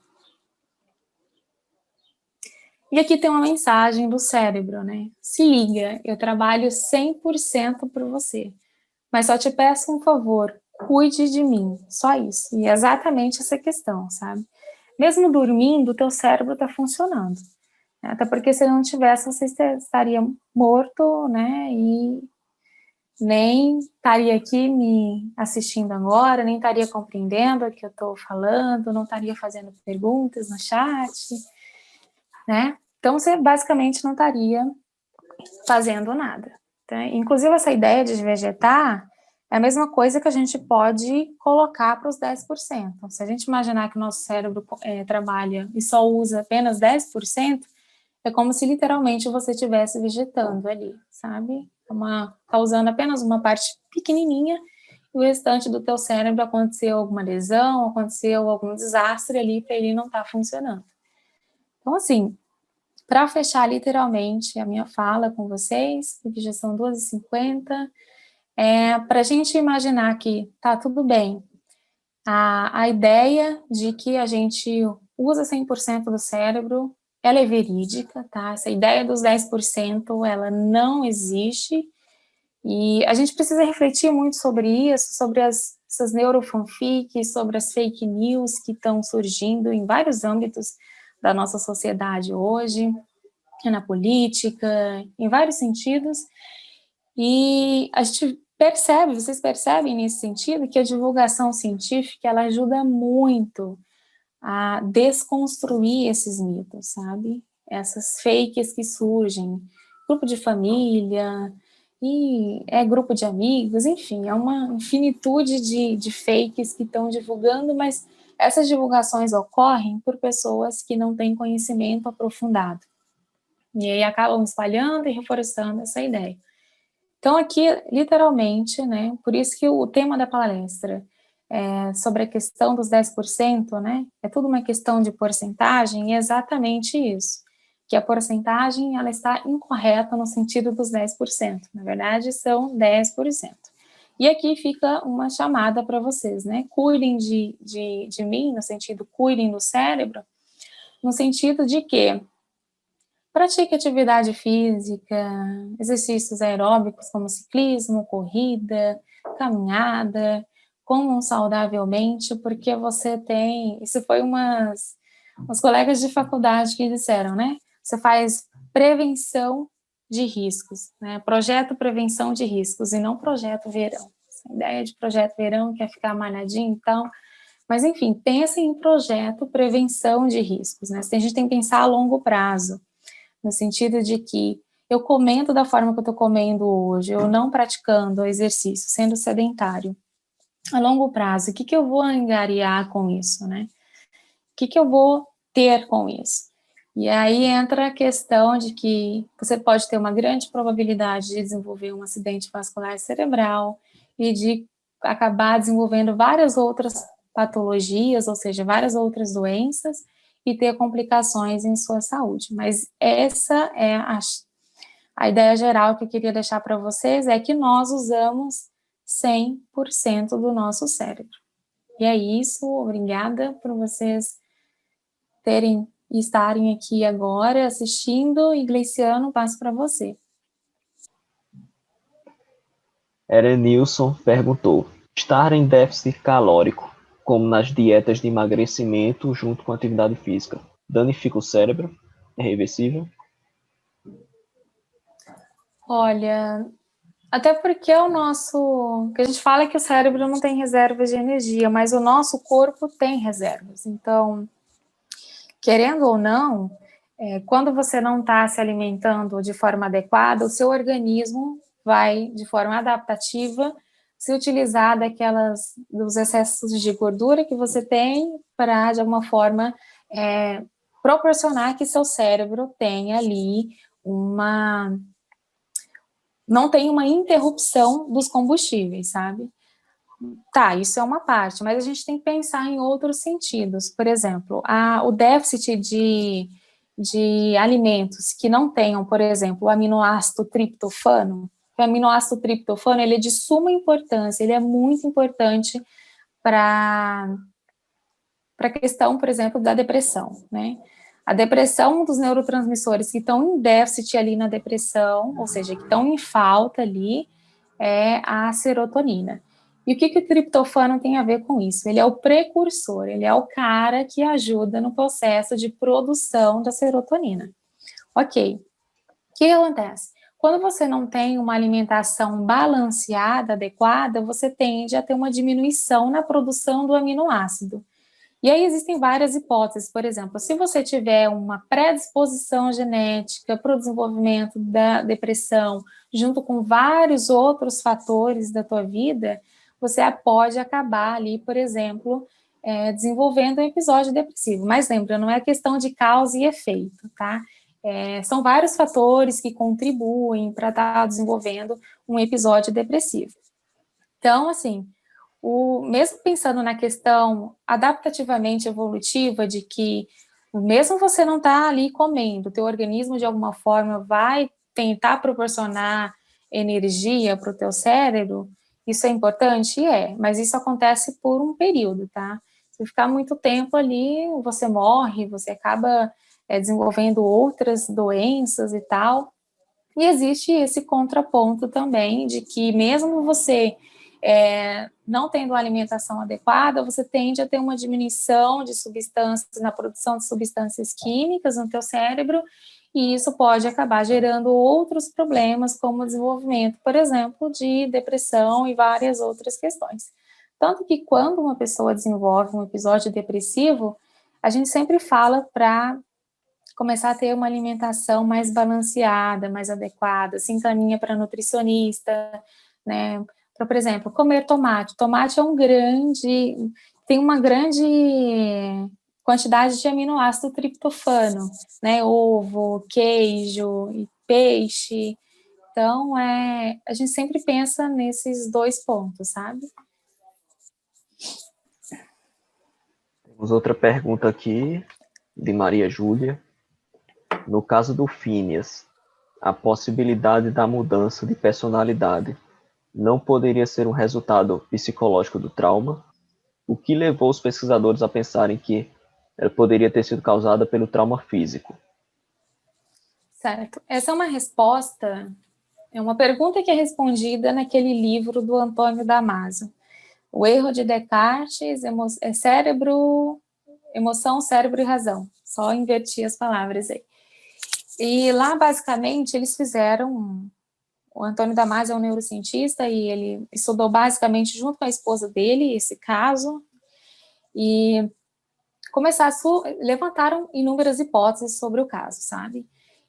E aqui tem uma mensagem do cérebro, né? Se liga, eu trabalho 100% por você, mas só te peço um favor, cuide de mim, só isso. E é exatamente essa questão, sabe? Mesmo dormindo, o teu cérebro está funcionando. Até porque se ele não tivesse, você estaria morto, né? E nem estaria aqui me assistindo agora, nem estaria compreendendo o que eu estou falando, não estaria fazendo perguntas no chat, né? Então, você basicamente não estaria fazendo nada. Tá? Inclusive, essa ideia de vegetar é a mesma coisa que a gente pode colocar para os 10%. Se a gente imaginar que o nosso cérebro trabalha e só usa apenas 10%, é como se literalmente você estivesse vegetando ali, sabe? Tá usando apenas uma parte pequenininha e o restante do teu cérebro aconteceu alguma lesão, aconteceu algum desastre ali para ele não estar funcionando. Então, assim, para fechar literalmente a minha fala com vocês, porque já são 2h50, para a gente imaginar que tá tudo bem, a ideia de que a gente usa 100% do cérebro, ela é verídica, tá? Essa ideia dos 10%, ela não existe, e a gente precisa refletir muito sobre isso, sobre essas neurofanfics, sobre as fake news que estão surgindo em vários âmbitos da nossa sociedade hoje, na política, em vários sentidos, e a gente percebe, vocês percebem nesse sentido, que a divulgação científica, ela ajuda muito a desconstruir esses mitos, sabe? Essas fakes que surgem, grupo de família, e grupo de amigos, enfim, é uma infinitude de fakes que estão divulgando, mas essas divulgações ocorrem por pessoas que não têm conhecimento aprofundado. E aí acabam espalhando e reforçando essa ideia. Então, aqui, literalmente, né, por isso que o tema da palestra é sobre a questão dos 10%, né, é tudo uma questão de porcentagem, e é exatamente isso, que a porcentagem, ela está incorreta no sentido dos 10%, na verdade, são 10%. E aqui fica uma chamada para vocês, né, cuidem de mim, no sentido, cuidem do cérebro, no sentido de que pratique atividade física, exercícios aeróbicos como ciclismo, corrida, caminhada, comam saudavelmente, porque você tem... Isso foi uns colegas de faculdade que disseram, né? Você faz prevenção de riscos, né? Projeto prevenção de riscos e não projeto verão. Essa ideia de projeto verão quer ficar malhadinho, então... Mas, enfim, pense em projeto prevenção de riscos, né? A gente tem que pensar a longo prazo, no sentido de que eu comendo da forma que eu estou comendo hoje, eu não praticando exercício, sendo sedentário, a longo prazo, o que eu vou angariar com isso, né? O que eu vou ter com isso? E aí entra a questão de que você pode ter uma grande probabilidade de desenvolver um acidente vascular cerebral e de acabar desenvolvendo várias outras patologias, ou seja, várias outras doenças, e ter complicações em sua saúde. Mas essa é a ideia geral que eu queria deixar para vocês, é que nós usamos 100% do nosso cérebro. E é isso, obrigada por vocês estarem aqui agora assistindo, e Gleiciano, passo para você. Erenilson perguntou: estar em déficit calórico, como nas dietas de emagrecimento junto com atividade física, danifica o cérebro? É reversível? Olha, Até porque o nosso... que a gente fala é que o cérebro não tem reservas de energia, mas o nosso corpo tem reservas. Então, querendo ou não, quando você não está se alimentando de forma adequada, o seu organismo vai, de forma adaptativa, se utilizar dos excessos de gordura que você tem para, de alguma forma, proporcionar que seu cérebro tenha ali não tenha uma interrupção dos combustíveis, sabe? Tá, isso é uma parte, mas a gente tem que pensar em outros sentidos. Por exemplo, o déficit de alimentos que não tenham, por exemplo, o aminoácido triptofano. O aminoácido triptofano, ele é de suma importância, ele é muito importante para a questão, por exemplo, da depressão, né? A depressão, um dos neurotransmissores que estão em déficit ali na depressão, ou seja, que estão em falta ali, é a serotonina. E o que o triptofano tem a ver com isso? Ele é o precursor, ele é o cara que ajuda no processo de produção da serotonina. Ok, o que acontece? Quando você não tem uma alimentação balanceada, adequada, você tende a ter uma diminuição na produção do aminoácido. E aí existem várias hipóteses, por exemplo, se você tiver uma predisposição genética para o desenvolvimento da depressão, junto com vários outros fatores da tua vida, você pode acabar ali, por exemplo, desenvolvendo um episódio depressivo. Mas lembra, não é questão de causa e efeito, tá? São vários fatores que contribuem para estar desenvolvendo um episódio depressivo. Então, assim, mesmo pensando na questão adaptativamente evolutiva de que mesmo você não está ali comendo, o teu organismo de alguma forma vai tentar proporcionar energia para o teu cérebro, isso é importante? Mas isso acontece por um período, tá? Se ficar muito tempo ali, você morre, você acaba desenvolvendo outras doenças e tal. E existe esse contraponto também de que mesmo você não tendo uma alimentação adequada, você tende a ter uma diminuição de substâncias, na produção de substâncias químicas no teu cérebro, e isso pode acabar gerando outros problemas, como o desenvolvimento, por exemplo, de depressão e várias outras questões. Tanto que quando uma pessoa desenvolve um episódio depressivo, a gente sempre fala para começar a ter uma alimentação mais balanceada, mais adequada, se encaminha para nutricionista, né? Então, por exemplo, comer tomate. Tomate tem uma grande quantidade de aminoácido triptofano, né? Ovo, queijo e peixe. Então, a gente sempre pensa nesses dois pontos, sabe? Temos outra pergunta aqui, de Maria Júlia. No caso do Phineas, a possibilidade da mudança de personalidade não poderia ser um resultado psicológico do trauma? O que levou os pesquisadores a pensarem que ela poderia ter sido causada pelo trauma físico? Certo. Essa é uma pergunta que é respondida naquele livro do Antônio Damasio. O erro de Descartes, emoção, cérebro e razão. Só inverti as palavras aí. E lá, basicamente, eles fizeram... O Antônio Damasio é um neurocientista e ele estudou basicamente junto com a esposa dele esse caso e levantaram inúmeras hipóteses sobre o caso, sabe?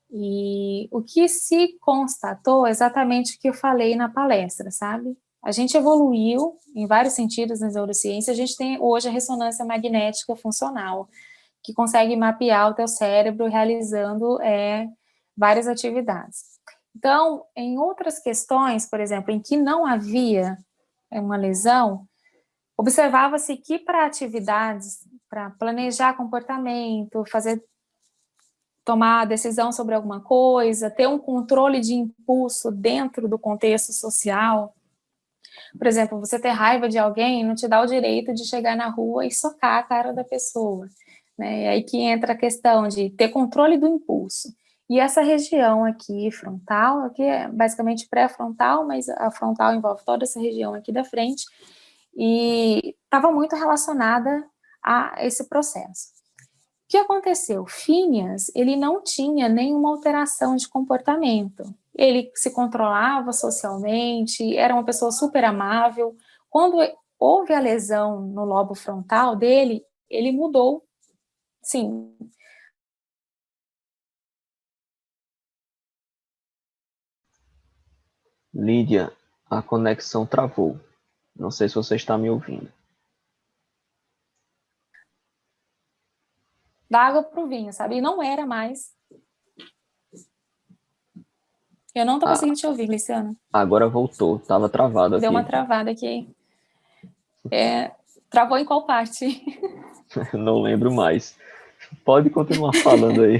E o que se constatou é exatamente o que eu falei na palestra, sabe? A gente evoluiu em vários sentidos nas neurociências, a gente tem hoje a ressonância magnética funcional, que consegue mapear o teu cérebro realizando várias atividades. Então, em outras questões, por exemplo, em que não havia uma lesão, observava-se que para atividades, para planejar comportamento, tomar decisão sobre alguma coisa, ter um controle de impulso dentro do contexto social. Por exemplo, você ter raiva de alguém não te dá o direito de chegar na rua e socar a cara da pessoa, né? E aí que entra a questão de ter controle do impulso. E essa região aqui, frontal, aqui é basicamente pré-frontal, mas a frontal envolve toda essa região aqui da frente, e estava muito relacionada a esse processo. O que aconteceu? Phineas, ele não tinha nenhuma alteração de comportamento. ele se controlava socialmente, era uma pessoa super amável. Quando houve a lesão no lobo frontal dele, ele mudou, sim. Lídia, a conexão travou. Não sei se você está me ouvindo. Da água para o vinho, sabe? E não era mais. Eu não estou conseguindo te ouvir, Luciano. Agora voltou, estava travado aqui. Deu uma travada aqui. Travou em qual parte? Não lembro mais. Pode continuar falando aí.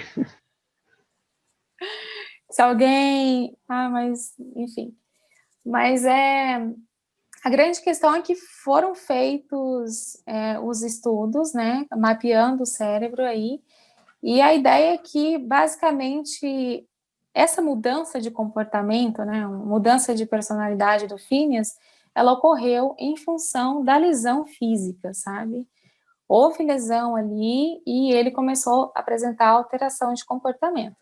Se alguém... mas, enfim. Mas a grande questão é que foram feitos os estudos, né, mapeando o cérebro aí, e a ideia é que, basicamente, essa mudança de comportamento, né, mudança de personalidade do Phineas, ela ocorreu em função da lesão física, sabe? Houve lesão ali e ele começou a apresentar alteração de comportamento.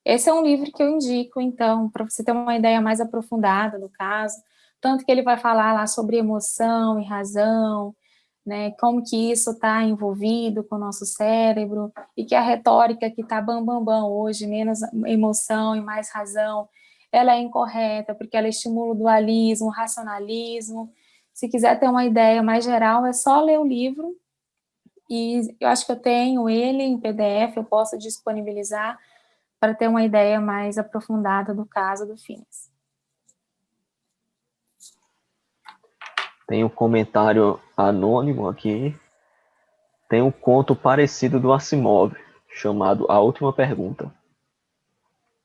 Esse é um livro que eu indico, então, para você ter uma ideia mais aprofundada do caso, tanto que ele vai falar lá sobre emoção e razão, né, como que isso está envolvido com o nosso cérebro, e que a retórica que está bam, bam, bam hoje, menos emoção e mais razão, ela é incorreta, porque ela estimula o dualismo, o racionalismo. Se quiser ter uma ideia mais geral, é só ler o livro, e eu acho que eu tenho ele em PDF, eu posso disponibilizar para ter uma ideia mais aprofundada do caso do Phineas. Tem um comentário anônimo aqui. Tem um conto parecido do Asimov, chamado A Última Pergunta.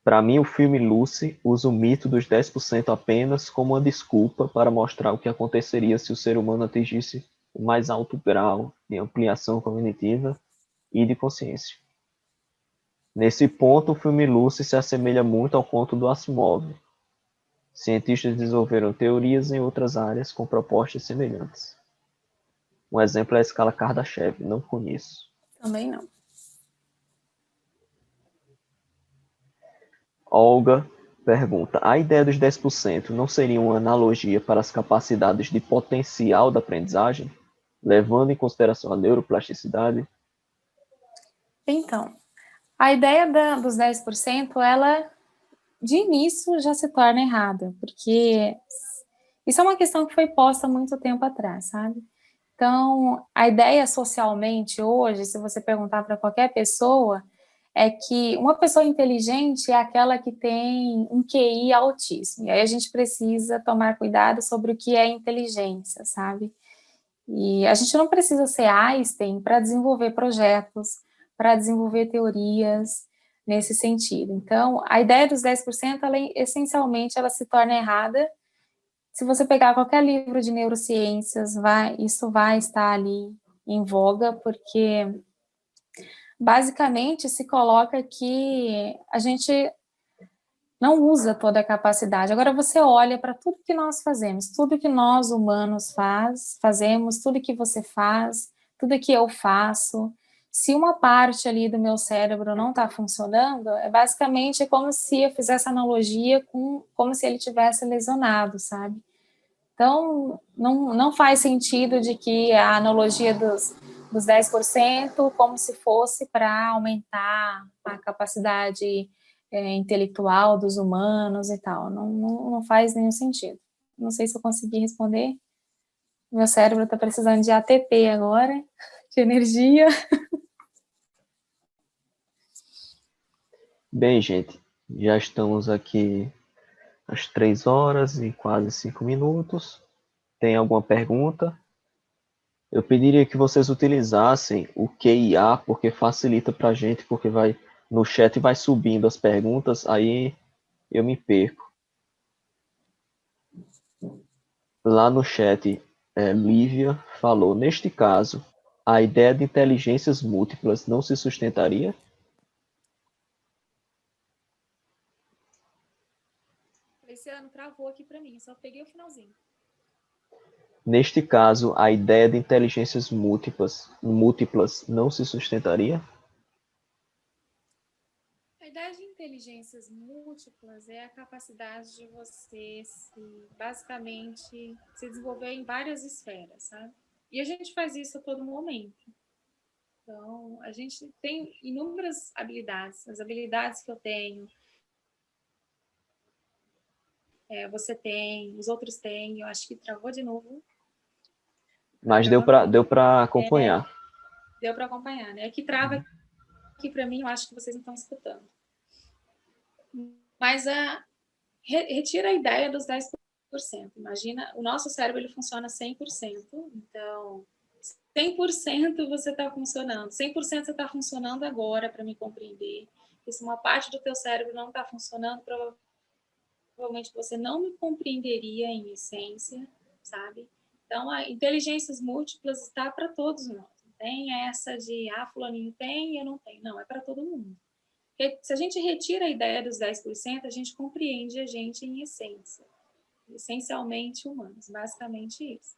Para mim, o filme Lucy usa o mito dos 10% apenas como uma desculpa para mostrar o que aconteceria se o ser humano atingisse o mais alto grau de ampliação cognitiva e de consciência. Nesse ponto, o filme Lucy se assemelha muito ao conto do Asimov. Cientistas desenvolveram teorias em outras áreas com propostas semelhantes. Um exemplo é a escala Kardashev, não conheço. Também não. Olga pergunta: a ideia dos 10% não seria uma analogia para as capacidades de potencial da aprendizagem, levando em consideração a neuroplasticidade? Então, a ideia dos 10%, ela de início já se torna errada, porque isso é uma questão que foi posta há muito tempo atrás, sabe? Então, a ideia socialmente hoje, se você perguntar para qualquer pessoa, é que uma pessoa inteligente é aquela que tem um QI altíssimo. E aí a gente precisa tomar cuidado sobre o que é inteligência, sabe? E a gente não precisa ser Einstein para desenvolver projetos, para desenvolver teorias nesse sentido. Então, a ideia dos 10%, ela, essencialmente, ela se torna errada. Se você pegar qualquer livro de neurociências, isso vai estar ali em voga, porque basicamente se coloca que a gente não usa toda a capacidade. Agora você olha para tudo que nós fazemos, tudo que nós humanos fazemos, tudo que você faz, tudo que eu faço. Se uma parte ali do meu cérebro não está funcionando, é basicamente como se eu fizesse analogia com como se ele tivesse lesionado, sabe? Então, não faz sentido de que a analogia dos 10% como se fosse para aumentar a capacidade intelectual dos humanos e tal. Não faz nenhum sentido. Não sei se eu consegui responder. Meu cérebro está precisando de ATP agora, de energia. Bem, gente, já estamos aqui às 3 horas e quase 5 minutos. Tem alguma pergunta? Eu pediria que vocês utilizassem o QIA, porque facilita para a gente, porque vai no chat vai subindo as perguntas, aí eu me perco. Lá no chat, Lívia falou: neste caso, a ideia de inteligências múltiplas não se sustentaria? Esse ano travou aqui para mim, só peguei o finalzinho. Neste caso, a ideia de inteligências múltiplas não se sustentaria? A ideia de inteligências múltiplas é a capacidade de você basicamente se desenvolver em várias esferas, sabe? E a gente faz isso a todo momento. Então, a gente tem inúmeras habilidades. As habilidades que eu tenho, você tem, os outros têm. Eu acho que travou de novo. Mas deu para acompanhar. Deu para acompanhar, né? Que trava aqui para mim, eu acho que vocês não estão escutando. Mas retira a ideia dos 10%. Imagina, o nosso cérebro ele funciona 100%. Então, 100% você está funcionando. 100% você está funcionando agora para me compreender. E se uma parte do teu cérebro não está funcionando, provavelmente você não me compreenderia em essência, sabe? Então, a inteligências múltiplas está para todos nós. Não tem essa de, fulaninho tem e eu não tenho. Não, é para todo mundo. Porque se a gente retira a ideia dos 10%, a gente compreende a gente em essência. Essencialmente humanos, basicamente isso.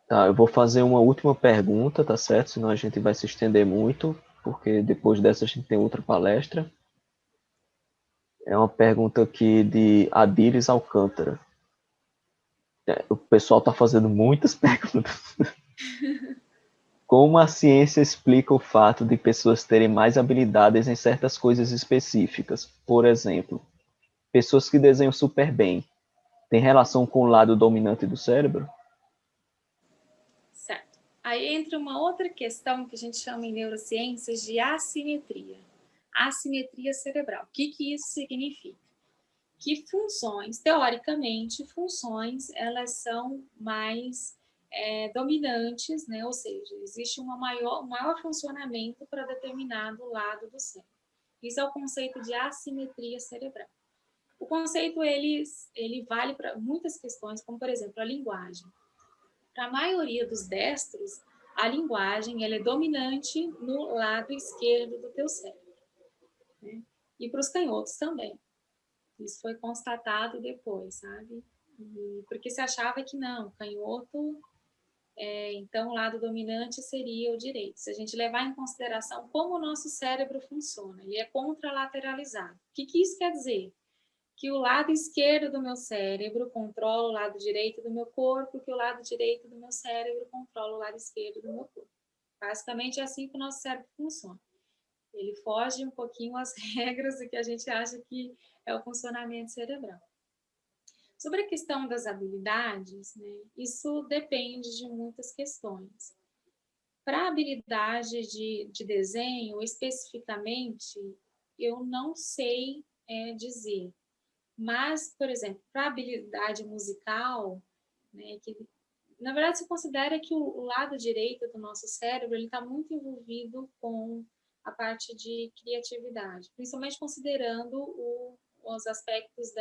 Tá, eu vou fazer uma última pergunta, tá certo? Senão a gente vai se estender muito, porque depois dessa a gente tem outra palestra. É uma pergunta aqui de Adires Alcântara. O pessoal está fazendo muitas perguntas. Como a ciência explica o fato de pessoas terem mais habilidades em certas coisas específicas? Por exemplo, pessoas que desenham super bem, tem relação com o lado dominante do cérebro? Certo. Aí entra uma outra questão que a gente chama em neurociências de assimetria. Assimetria cerebral. O que isso significa? Que funções, teoricamente, elas são mais dominantes, né? Ou seja, existe um maior funcionamento para determinado lado do cérebro. Isso é o conceito de assimetria cerebral. O conceito ele vale para muitas questões, como por exemplo a linguagem. Para a maioria dos destros, a linguagem ela é dominante no lado esquerdo do teu cérebro, né? E para os canhotos também. Isso foi constatado depois, sabe? Porque se achava que não, canhoto, então o lado dominante seria o direito. Se a gente levar em consideração como o nosso cérebro funciona, ele é contralateralizado. O que isso quer dizer? Que o lado esquerdo do meu cérebro controla o lado direito do meu corpo, que o lado direito do meu cérebro controla o lado esquerdo do meu corpo. Basicamente é assim que o nosso cérebro funciona. Ele foge um pouquinho às regras do que a gente acha que é o funcionamento cerebral. Sobre a questão das habilidades, né, isso depende de muitas questões. Para a habilidade de desenho, especificamente, eu não sei dizer. Mas, por exemplo, para a habilidade musical, né, que na verdade se considera que o lado direito do nosso cérebro ele está muito envolvido com a parte de criatividade, principalmente considerando os aspectos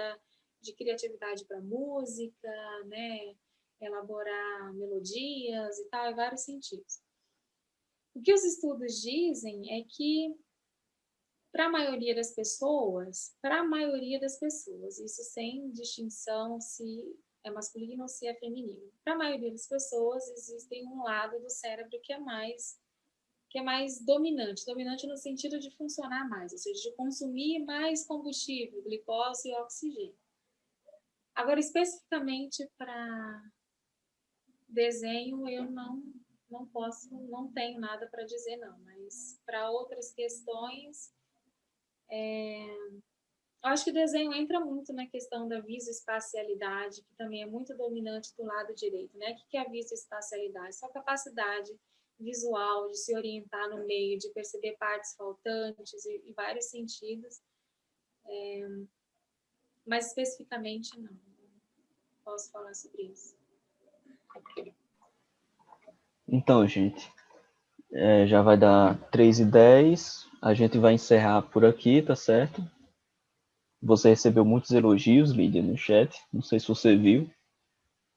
de criatividade para música, né, elaborar melodias e tal, em vários sentidos. O que os estudos dizem é que para a maioria das pessoas, isso sem distinção se é masculino ou se é feminino. Para a maioria das pessoas, existe um lado do cérebro que é mais dominante no sentido de funcionar mais, ou seja, de consumir mais combustível, glicose e oxigênio. Agora, especificamente para desenho, eu não tenho nada para dizer, não, mas para outras questões, eu acho que o desenho entra muito na questão da visoespacialidade, que também é muito dominante do lado direito, né? O que é a visoespacialidade? Sua capacidade visual de se orientar no meio, de perceber partes faltantes e vários sentidos. Mas especificamente não posso falar sobre isso. Então, gente, já vai dar 3h10, a gente vai encerrar por aqui, tá certo? Você recebeu muitos elogios, Lídia, no chat, não sei se você viu.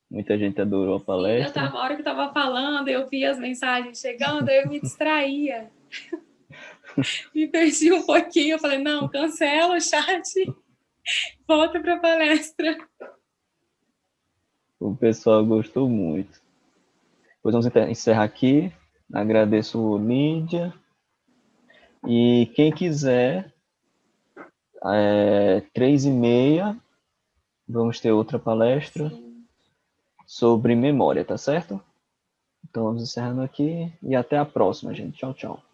Muita gente adorou a palestra. A hora que eu estava falando, eu vi as mensagens chegando, eu me distraía. Me perdi um pouquinho, eu falei, não, cancela o chat, volta para a palestra. O pessoal gostou muito. Pois vamos encerrar aqui. Agradeço, Lídia. E quem quiser, 3h30, vamos ter outra palestra sobre memória, tá certo? Então vamos encerrando aqui e até a próxima, gente. Tchau, tchau.